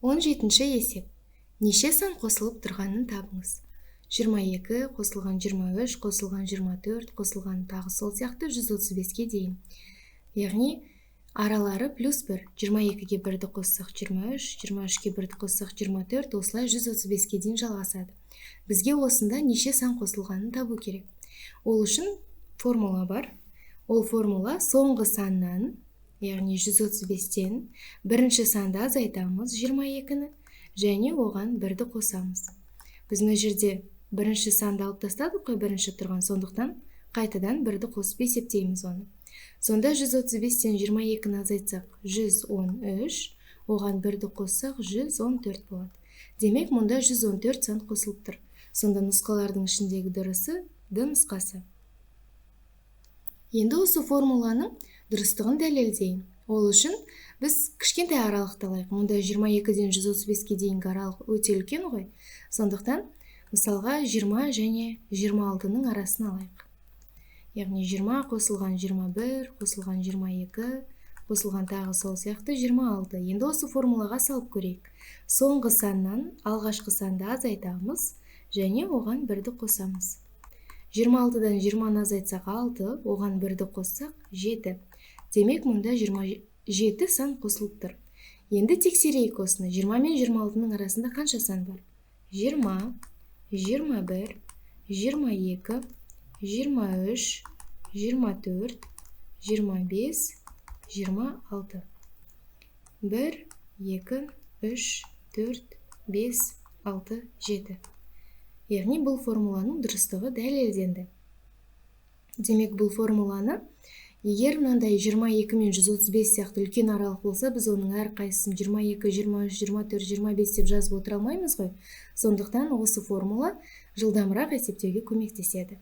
17-ші есеп. Неше сан қосылып тұрғанын табыңыз. 22 қосылған 23, қосылған 24, қосылған тағы сол сияқты 135-ке дейін. Яғни аралары плюс 1. 22-ге 1-ді қоссақ 23, 23-ге 1-ді қоссақ 24, осылай 135-ке дейін жалғасады. Бізге осында неше сан қосылғанын табу керек. Ол үшін формула бар. Ол формула соңғы саннан, яғни 135-тен бірінші санды азайтамыз 22-ні және оған 1-ді қосамыз. Біз мына жерде бірінші санды алып тастадық қой, бірінші тұрған, сондықтан қайтадан 1-ді қосып есептейміз оны. Сонда 135-тен 22-ні азайтсақ 113, оған 1-ді қоссақ 114 болады. Демек, мұнда 114 сан қосылып тұр. Сонда нұсқалардың ішіндегі дұрысы Д нұсқасы. Енді осы формуланың дұрыстығын дәлелдейін. Ол үшін біз кішкентай аралықты алайық. Мұнда 22-ден 135-ке дейінгі аралық өте үлкен ғой. Сондықтан мысалға 20 және 26-ның арасын алайық. Яғни 20 қосылған 21, қосылған 22, қосылған тағы сол сияқты 26. Енді осы формулаға салып көрейік. Соңғы саннан алғашқы санды азайтамыз және оған 1-ді қосамыз. 26-дан 20-ны азайтсақ 6, оған 1-ді қоссақ 7. Демек, мұнда 27 сан қосылып тұр. Енді тексерейік осыны. 20 мен 26-ның арасында қанша сан бар? 20, 21, 22, 23, 24, 25, 26. 1, 2, 3, 4, 5, 6, 7. Яғни бұл формуланың дұрыстығы дәлелденді. Демек, бұл формуланы егер мынандай 22 мен 135 сияқты үлкен аралық болса, біз оның әрқайсысын 22, 23, 24, 25 деп жазып отыра алмаймыз ғой. Сондықтан осы формула жылдамырақ есептеуге көмектеседі.